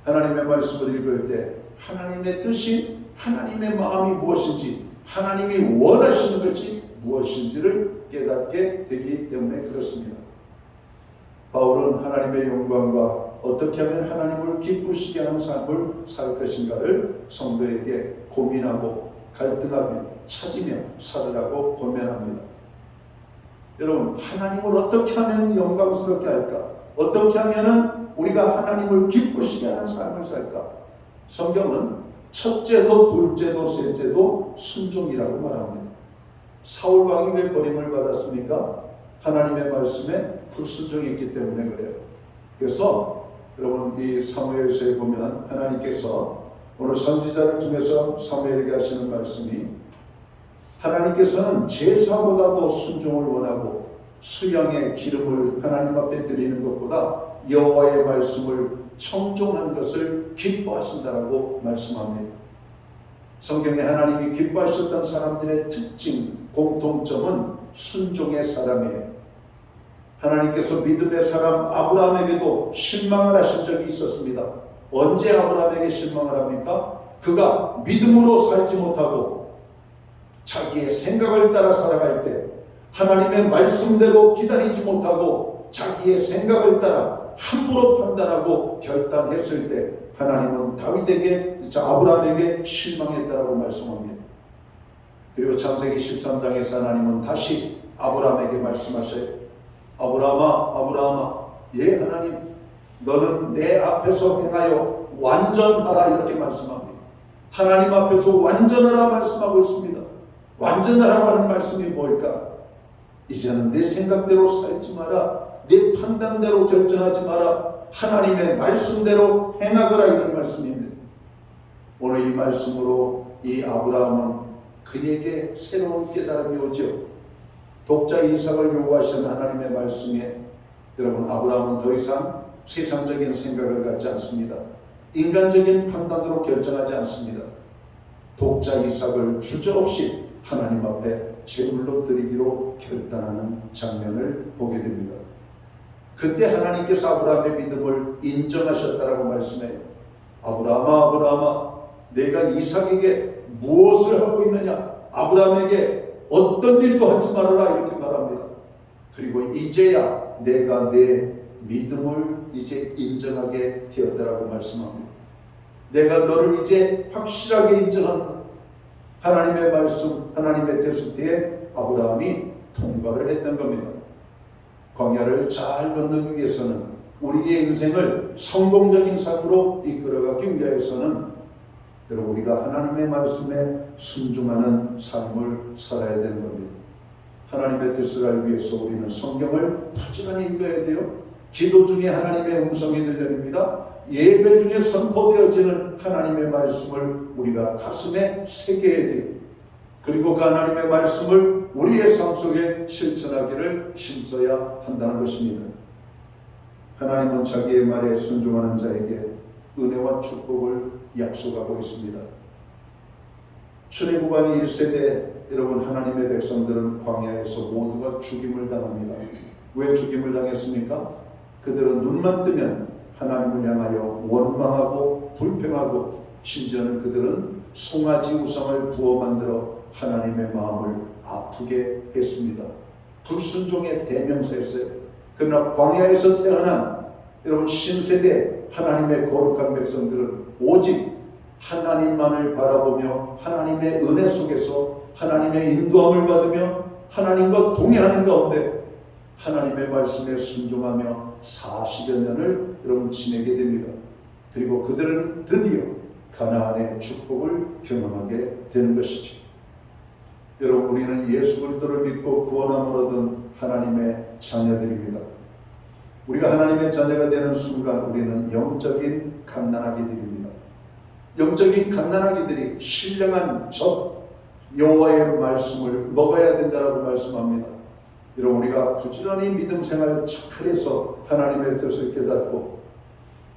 하나님의 말씀을 읽을 때 하나님의 뜻이, 하나님의 마음이 무엇인지, 하나님이 원하시는 것이 무엇인지를 깨닫게 되기 때문에 그렇습니다. 바울은 하나님의 영광과 어떻게 하면 하나님을 기쁘시게 하는 삶을 살 것인가를 성도에게 고민하고 갈등하며 찾으며 살으라고 권면합니다. 여러분, 하나님을 어떻게 하면 영광스럽게 할까? 어떻게 하면 우리가 하나님을 기쁘시게 하는 삶을 살까? 성경은 첫째도 둘째도 셋째도 순종이라고 말합니다. 사울 왕이 왜 버림을 받았습니까? 하나님의 말씀에 불순종했기 때문에 그래요. 그래서 여러분 이 사무엘서에 보면 하나님께서 오늘 선지자를 통해서 사무엘에게 하시는 말씀이 하나님께서는 제사보다도 순종을 원하고 수양의 기름을 하나님 앞에 드리는 것보다 여호와의 말씀을 청종한 것을 기뻐하신다라고 말씀합니다. 성경에 하나님이 기뻐하셨던 사람들의 특징, 공통점은 순종의 사람이에요. 하나님께서 믿음의 사람 아브라함에게도 실망을 하신 적이 있었습니다. 언제 아브라함에게 실망을 합니까? 그가 믿음으로 살지 못하고 자기의 생각을 따라 살아갈 때, 하나님의 말씀대로 기다리지 못하고 자기의 생각을 따라 함부로 판단하고 결단했을 때 하나님은 아브라함에게 실망했다라고 말씀합니다. 그리고 창세기 13장에서 하나님은 다시 아브라함에게 말씀하셔요. 아브라함아, 예 하나님, 너는 내 앞에서 행하여 완전하라 이렇게 말씀합니다. 하나님 앞에서 완전하라 말씀하고 있습니다. 완전하라고 하는 말씀이 뭘까? 이제는 내 생각대로 살지 마라. 내 판단대로 결정하지 마라. 하나님의 말씀대로 행하거라 이런 말씀입니다. 오늘 이 말씀으로 이 아브라함은 그에게 새로운 깨달음이 오죠. 독자 이삭을 요구하시는 하나님의 말씀에 여러분 아브라함은 더 이상 세상적인 생각을 갖지 않습니다. 인간적인 판단으로 결정하지 않습니다. 독자 이삭을 주저없이 하나님 앞에 제물로 드리기로 결단하는 장면을 보게 됩니다. 그때 하나님께서 아브라함의 믿음을 인정하셨다라고 말씀해요. 아브라함아, 내가 이삭에게 무엇을 하고 있느냐? 아브라함에게 어떤 일도 하지 말아라 이렇게 말합니다. 그리고 이제야 내가 내 믿음을 이제 인정하게 되었다라고 말씀합니다. 내가 너를 이제 확실하게 인정하는 하나님의 말씀, 하나님의 테스트에 아브라함이 통과를 했던 겁니다. 광야를 잘 건너기 위해서는, 우리의 인생을 성공적인 삶으로 이끌어가기 위해서는 여러분 우리가 하나님의 말씀에 순종하는 삶을 살아야 되는 겁니다. 하나님의 뜻을 알기 위해서 우리는 성경을 부지런히 읽어야 돼요. 기도 중에 하나님의 음성이 들려옵니다. 예배 중에 선포되어지는 하나님의 말씀을 우리가 가슴에 새겨야 돼요. 그리고 그 하나님의 말씀을 우리의 삶 속에 실천하기를 힘써야 한다는 것입니다. 하나님은 자기의 말에 순종하는 자에게 은혜와 축복을 약속하고 있습니다. 출애굽한 1세대 여러분 하나님의 백성들은 광야에서 모두가 죽임을 당합니다. 왜 죽임을 당했습니까? 그들은 눈만 뜨면 하나님을 향하여 원망하고 불평하고 심지어는 그들은 송아지 우상을 부어 만들어 하나님의 마음을 아프게 했습니다. 불순종의 대명사였어요. 그러나 광야에서 태어난 여러분 신세대 하나님의 거룩한 백성들은 오직 하나님만을 바라보며 하나님의 은혜 속에서 하나님의 인도함을 받으며 하나님과 동행하는 가운데 하나님의 말씀에 순종하며 40여 년을 여러분 지내게 됩니다. 그리고 그들은 드디어 가나안의 축복을 경험하게 되는 것이죠. 여러분 우리는 예수 그리스도를 믿고 구원함을 얻은 하나님의 자녀들입니다. 우리가 하나님의 자녀가 되는 순간 우리는 영적인 갓난아기들입니다. 영적인 갓난아기들이 신령한 젖 여호와의 말씀을 먹어야 된다라고 말씀합니다. 여러분 우리가 부지런히 믿음 생활 잘해서 하나님의 뜻을 깨닫고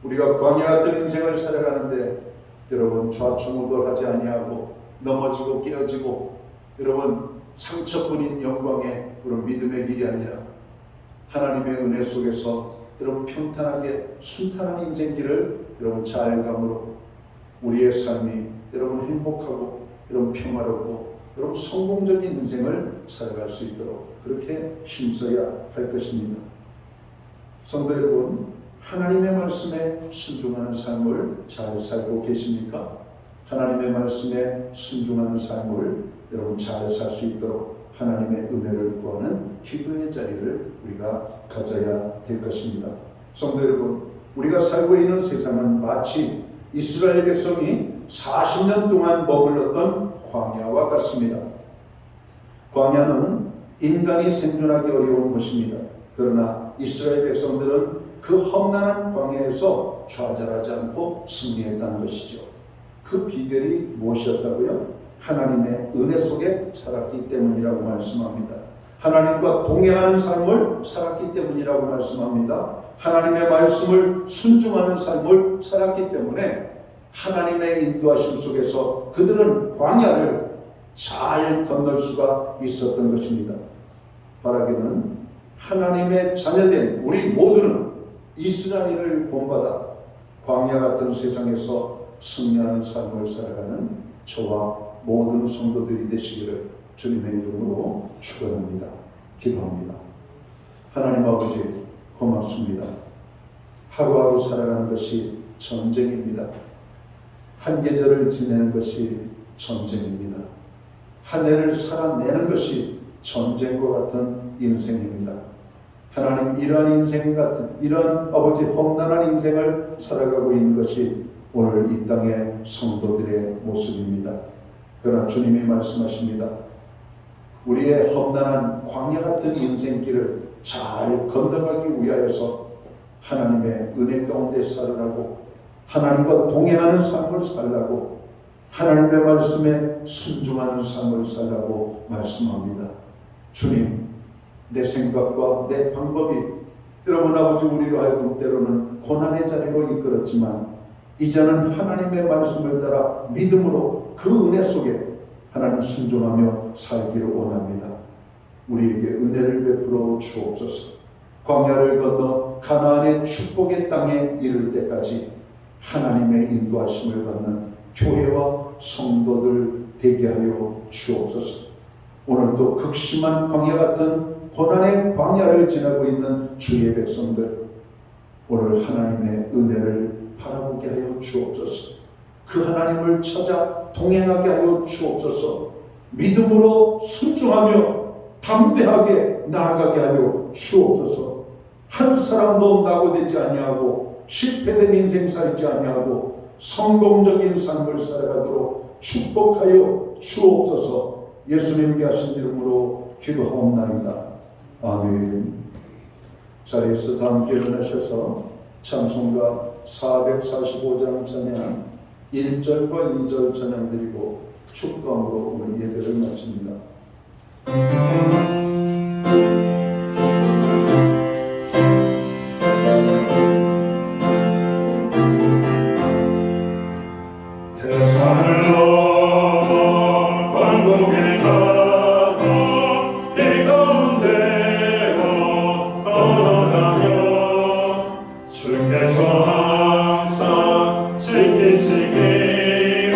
우리가 광야 같은 인생을 살아가는데 여러분 좌충우돌하지 아니하고 넘어지고 깨어지고 여러분 상처뿐인 영광의 그런 믿음의 길이 아니라 하나님의 은혜 속에서 여러분 평탄하게 순탄한 인생길을 여러분 잘 감으로 우리의 삶이 여러분 행복하고 여러분 평화롭고 여러분 성공적인 인생을 살아갈 수 있도록 그렇게 힘써야 할 것입니다. 성도 여러분, 하나님의 말씀에 순종하는 삶을 잘 살고 계십니까? 하나님의 말씀에 순종하는 삶을 여러분 잘 살 수 있도록 하나님의 은혜를 구하는 기도의 자리를 우리가 가져야 될 것입니다. 성도 여러분, 우리가 살고 있는 세상은 마치 이스라엘 백성이 40년 동안 머물렀던 광야와 같습니다. 광야는 인간이 생존하기 어려운 곳입니다. 그러나 이스라엘 백성들은 그 험난한 광야에서 좌절하지 않고 승리했다는 것이죠. 그 비결이 무엇이었다고요? 하나님의 은혜 속에 살았기 때문이라고 말씀합니다. 하나님과 동행하는 삶을 살았기 때문이라고 말씀합니다. 하나님의 말씀을 순종하는 삶을 살았기 때문에 하나님의 인도하심 속에서 그들은 광야를 잘 건널 수가 있었던 것입니다. 바라기는 하나님의 자녀된 우리 모두는 이스라엘을 본받아 광야 같은 세상에서 승리하는 삶을 살아가는 저와 모든 성도들이 되시기를 주님의 이름으로 축원합니다. 기도합니다. 하나님 아버지 고맙습니다. 하루하루 살아가는 것이 전쟁입니다. 한 계절을 지내는 것이 전쟁입니다. 한 해를 살아내는 것이 전쟁과 같은 인생입니다. 하나님, 이러한 인생 같은, 이런 아버지 험난한 인생을 살아가고 있는 것이 오늘 이 땅의 성도들의 모습입니다. 그러나 주님이 말씀하십니다. 우리의 험난한 광야 같은 인생길을 잘 건너가기 위하여서 하나님의 은혜 가운데 살으라고, 하나님과 동행하는 삶을 살라고, 하나님의 말씀에 순종하는 삶을 살라고 말씀합니다. 주님, 내 생각과 내 방법이 여러분 아버지 우리로 하여금 때로는 고난의 자리로 이끌었지만 이제는 하나님의 말씀을 따라 믿음으로 그 은혜 속에 하나님 순종하며 살기를 원합니다. 우리에게 은혜를 베풀어 주옵소서. 광야를 건너 가나안의 축복의 땅에 이를 때까지 하나님의 인도하심을 받는 교회와 성도들 되게 하여 주옵소서. 오늘도 극심한 광야 같은 고난의 광야를 지나고 있는 주의 백성들, 오늘 하나님의 은혜를 바라보게 하여 주옵소서. 그 하나님을 찾아 동행하게 하여 주옵소서. 믿음으로 순종하며 담대하게 나아가게 하여 주옵소서. 한 사람도 낙오되지 아니하고 실패된 인생 살지 아니하고 성공적인 삶을 살아가도록 축복하여 주옵소서. 예수님께 하신 이름으로 기도하옵나이다. 아멘. 자리에서 다 함께 일어나셔서 찬송가 445장 찬양 1절과 2절 찬양 드리고 축감으로 오늘 예배를 마칩니다. 세상을 넘어 광곡에 가도 길 가운데로 걸어가며 주께서 항상 지키시기로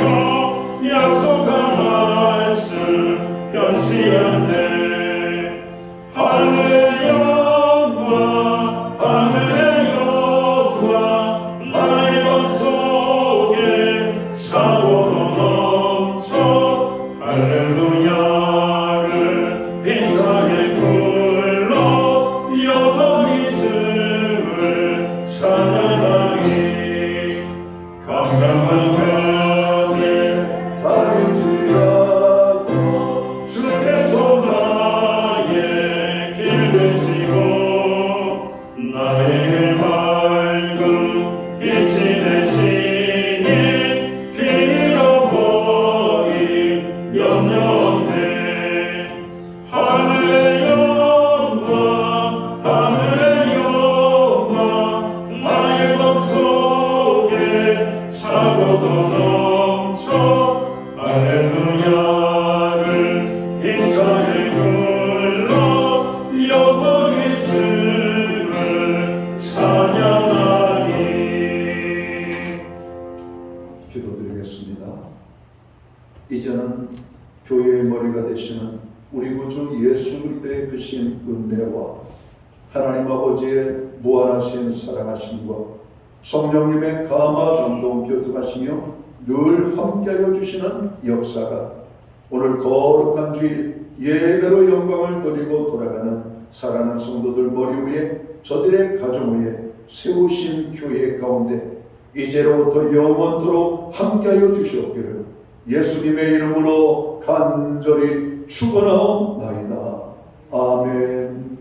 약속한 말씀 변치 않네. 하늘의 영광 하늘의 영광 나의 맘속에 차고도 넘쳐 할렐루야를 힘차게 불러 영원히 주를 찬양하리. 감당한 벽에 다릴지라도 주께서 나의 길 되시고 나에게 밝은 빛이 되시니 길 잃어버린 염려 없네. 하늘의 영광 하늘의 영광 나의 맘속에 차고도 넘쳐 할렐루야를 힘차게 불러 영원히 주를 찬양하리. 기도드리겠습니다. 이제는 교회의 머리가 되시는 우리 구주 예수 그리스도의 크신 은혜와 하나님 아버지의 무한하신 사랑하심과 성령님의 감화 감동 교통하시며 늘 함께하여 주시는 역사가 오늘 거룩한 주일 예배로 영광을 돌리고 돌아가는 사랑하는 성도들 머리 위에 저들의 가정 위에 세우신 교회 가운데 이제로부터 영원토록 함께하여 주시옵기를 예수님의 이름으로 간절히 축원하옵나이다. 아멘.